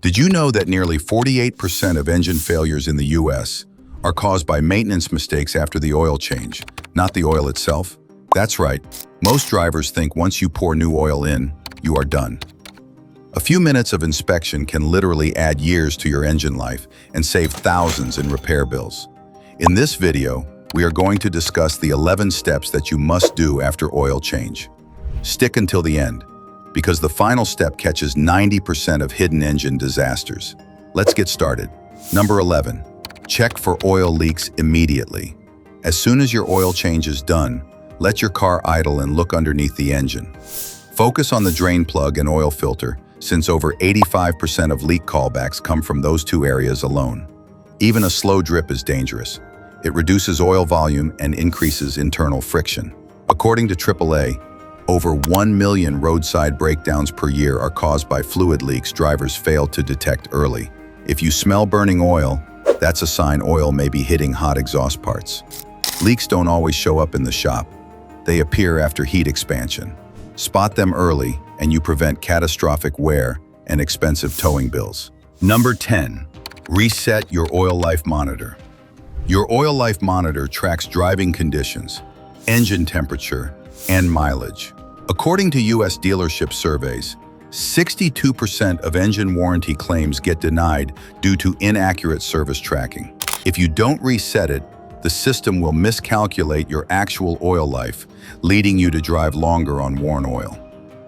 Did you know that nearly 48% of engine failures in the US are caused by maintenance mistakes after the oil change, not the oil itself? That's right. Most drivers think once you pour new oil in, you are done. A few minutes of inspection can literally add years to your engine life and save thousands in repair bills. In this video, we are going to discuss the 11 steps that you must do after oil change. Stick until the end, because the final step catches 90% of hidden engine disasters. Let's get started. Number 11, check for oil leaks immediately. As soon as your oil change is done, let your car idle and look underneath the engine. Focus on the drain plug and oil filter, since over 85% of leak callbacks come from those two areas alone. Even a slow drip is dangerous. It reduces oil volume and increases internal friction. According to AAA, over 1 million roadside breakdowns per year are caused by fluid leaks drivers fail to detect early. If you smell burning oil, that's a sign oil may be hitting hot exhaust parts. Leaks don't always show up in the shop. They appear after heat expansion. Spot them early, and you prevent catastrophic wear and expensive towing bills. Number 10, reset your oil life monitor. Your oil life monitor tracks driving conditions, engine temperature, and mileage. According to U.S. dealership surveys, 62% of engine warranty claims get denied due to inaccurate service tracking. If you don't reset it, the system will miscalculate your actual oil life, leading you to drive longer on worn oil.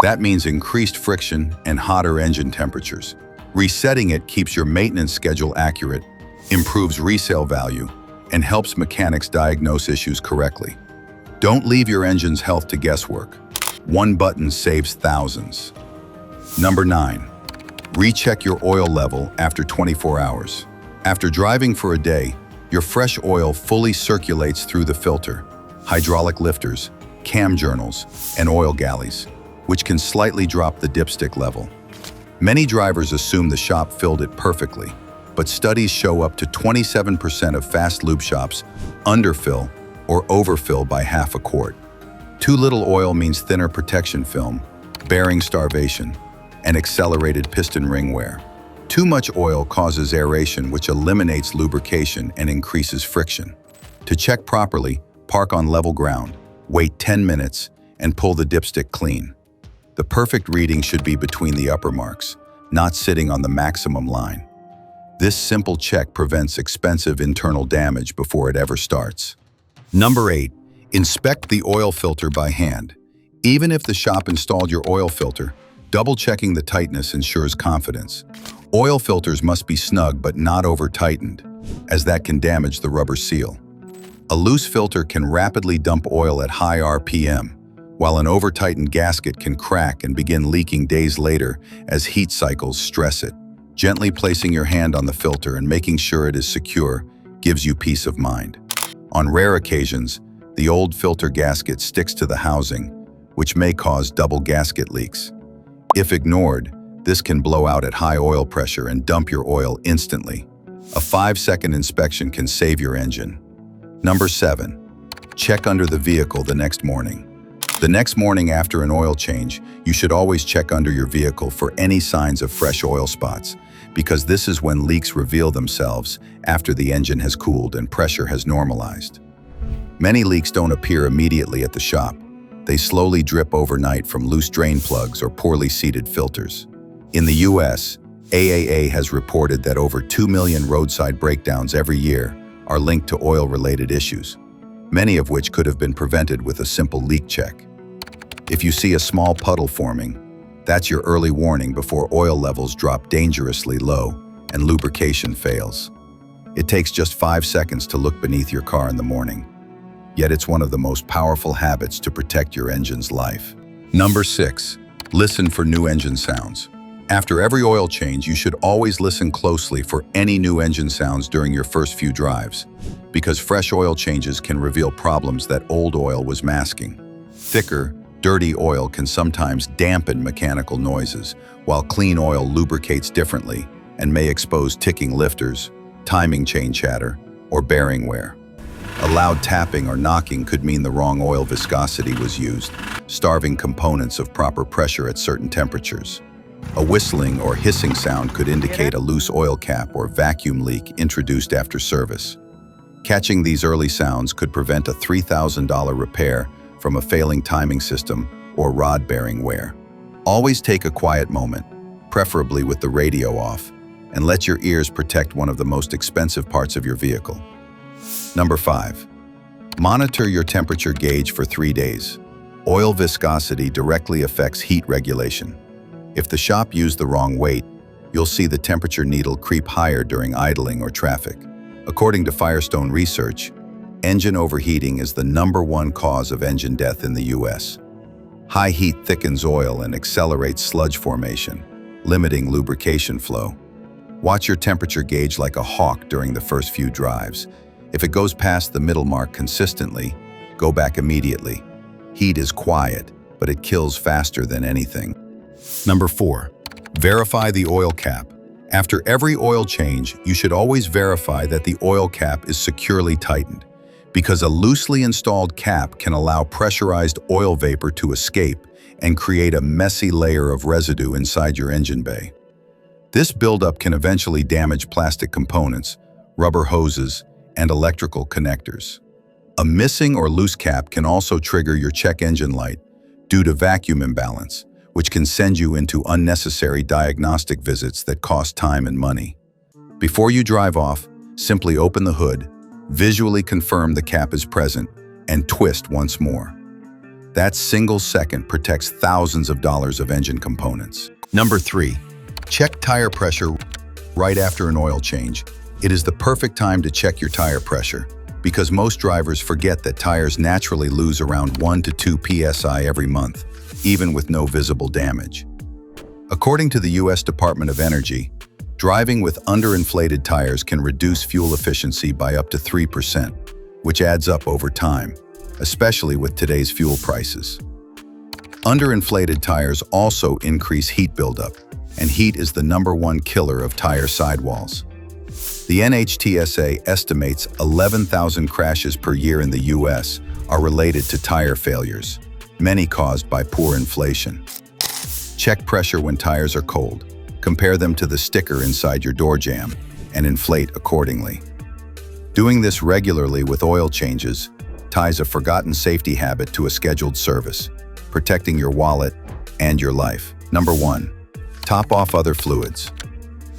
That means increased friction and hotter engine temperatures. Resetting it keeps your maintenance schedule accurate, improves resale value, and helps mechanics diagnose issues correctly. Don't leave your engine's health to guesswork. One button saves thousands. Number 9, recheck your oil level after 24 hours. After driving for a day, your fresh oil fully circulates through the filter, hydraulic lifters, cam journals, and oil galleys, which can slightly drop the dipstick level. Many drivers assume the shop filled it perfectly, but studies show up to 27% of fast lube shops underfill or overfill by half a quart. Too little oil means thinner protection film, bearing starvation, and accelerated piston ring wear. Too much oil causes aeration, which eliminates lubrication and increases friction. To check properly, park on level ground, wait 10 minutes, and pull the dipstick clean. The perfect reading should be between the upper marks, not sitting on the maximum line. This simple check prevents expensive internal damage before it ever starts. Number 8, inspect the oil filter by hand. Even if the shop installed your oil filter, double-checking the tightness ensures confidence. Oil filters must be snug but not over-tightened, as that can damage the rubber seal. A loose filter can rapidly dump oil at high RPM, while an over-tightened gasket can crack and begin leaking days later as heat cycles stress it. Gently placing your hand on the filter and making sure it is secure gives you peace of mind. On rare occasions, the old filter gasket sticks to the housing, which may cause double gasket leaks. If ignored, this can blow out at high oil pressure and dump your oil instantly. A 5-second inspection can save your engine. Number 7, check under the vehicle the next morning. The next morning after an oil change, you should always check under your vehicle for any signs of fresh oil spots, because this is when leaks reveal themselves after the engine has cooled and pressure has normalized. Many leaks don't appear immediately at the shop. They slowly drip overnight from loose drain plugs or poorly seated filters. In the US, AAA has reported that over 2 million roadside breakdowns every year are linked to oil-related issues, many of which could have been prevented with a simple leak check. If you see a small puddle forming, that's your early warning before oil levels drop dangerously low and lubrication fails. It takes just 5 seconds to look beneath your car in the morning, yet it's one of the most powerful habits to protect your engine's life. Number 6, listen for new engine sounds. After every oil change, you should always listen closely for any new engine sounds during your first few drives, because fresh oil changes can reveal problems that old oil was masking. Thicker, dirty oil can sometimes dampen mechanical noises, while clean oil lubricates differently and may expose ticking lifters, timing chain chatter, or bearing wear. A loud tapping or knocking could mean the wrong oil viscosity was used, starving components of proper pressure at certain temperatures. A whistling or hissing sound could indicate a loose oil cap or vacuum leak introduced after service. Catching these early sounds could prevent a $3,000 repair from a failing timing system or rod bearing wear. Always take a quiet moment, preferably with the radio off, and let your ears protect one of the most expensive parts of your vehicle. Number 5. Monitor your temperature gauge for 3 days. Oil viscosity directly affects heat regulation. If the shop used the wrong weight, you'll see the temperature needle creep higher during idling or traffic. According to Firestone research, engine overheating is the #1 cause of engine death in the US. High heat thickens oil and accelerates sludge formation, limiting lubrication flow. Watch your temperature gauge like a hawk during the first few drives. If it goes past the middle mark consistently, go back immediately. Heat is quiet, but it kills faster than anything. Number 4. Verify the oil cap. After every oil change, you should always verify that the oil cap is securely tightened, because a loosely installed cap can allow pressurized oil vapor to escape and create a messy layer of residue inside your engine bay. This buildup can eventually damage plastic components, rubber hoses, and electrical connectors. A missing or loose cap can also trigger your check engine light due to vacuum imbalance, which can send you into unnecessary diagnostic visits that cost time and money. Before you drive off, simply open the hood, visually confirm the cap is present, and twist once more. That single second protects thousands of dollars of engine components. Number 3. Check tire pressure right after an oil change. It is the perfect time to check your tire pressure, because most drivers forget that tires naturally lose around 1 to 2 psi every month, even with no visible damage. According to the US Department of Energy, driving with underinflated tires can reduce fuel efficiency by up to 3%, which adds up over time, especially with today's fuel prices. Underinflated tires also increase heat buildup, and heat is the #1 killer of tire sidewalls. The NHTSA estimates 11,000 crashes per year in the US are related to tire failures, many caused by poor inflation. Check pressure when tires are cold. Compare them to the sticker inside your door jamb and inflate accordingly. Doing this regularly with oil changes ties a forgotten safety habit to a scheduled service, protecting your wallet and your life. Number 1. Top off other fluids.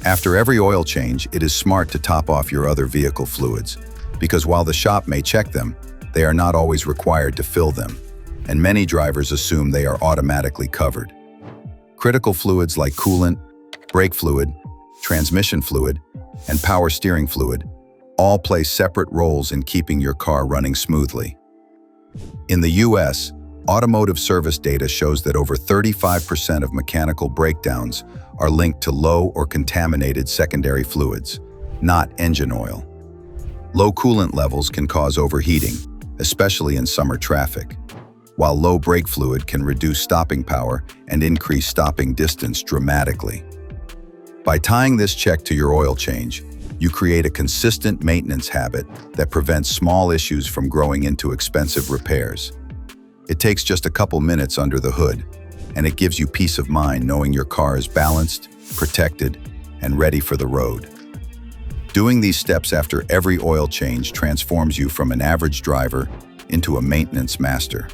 After every oil change, it is smart to top off your other vehicle fluids, because while the shop may check them, they are not always required to fill them, and many drivers assume they are automatically covered. Critical fluids like coolant, brake fluid, transmission fluid, and power steering fluid all play separate roles in keeping your car running smoothly. In the US, Automotive service data shows that over 35% of mechanical breakdowns are linked to low or contaminated secondary fluids, not engine oil. Low coolant levels can cause overheating, especially in summer traffic, while low brake fluid can reduce stopping power and increase stopping distance dramatically. By tying this check to your oil change, you create a consistent maintenance habit that prevents small issues from growing into expensive repairs. It takes just a couple minutes under the hood, and it gives you peace of mind knowing your car is balanced, protected, and ready for the road. Doing these steps after every oil change transforms you from an average driver into a maintenance master.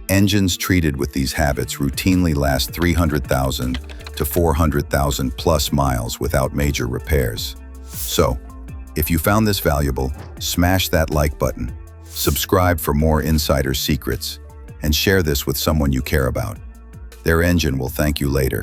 Engines treated with these habits routinely last 300,000 to 400,000 plus miles without major repairs. So, if you found this valuable, smash that like button, subscribe for more insider secrets, and share this with someone you care about. Their engine will thank you later.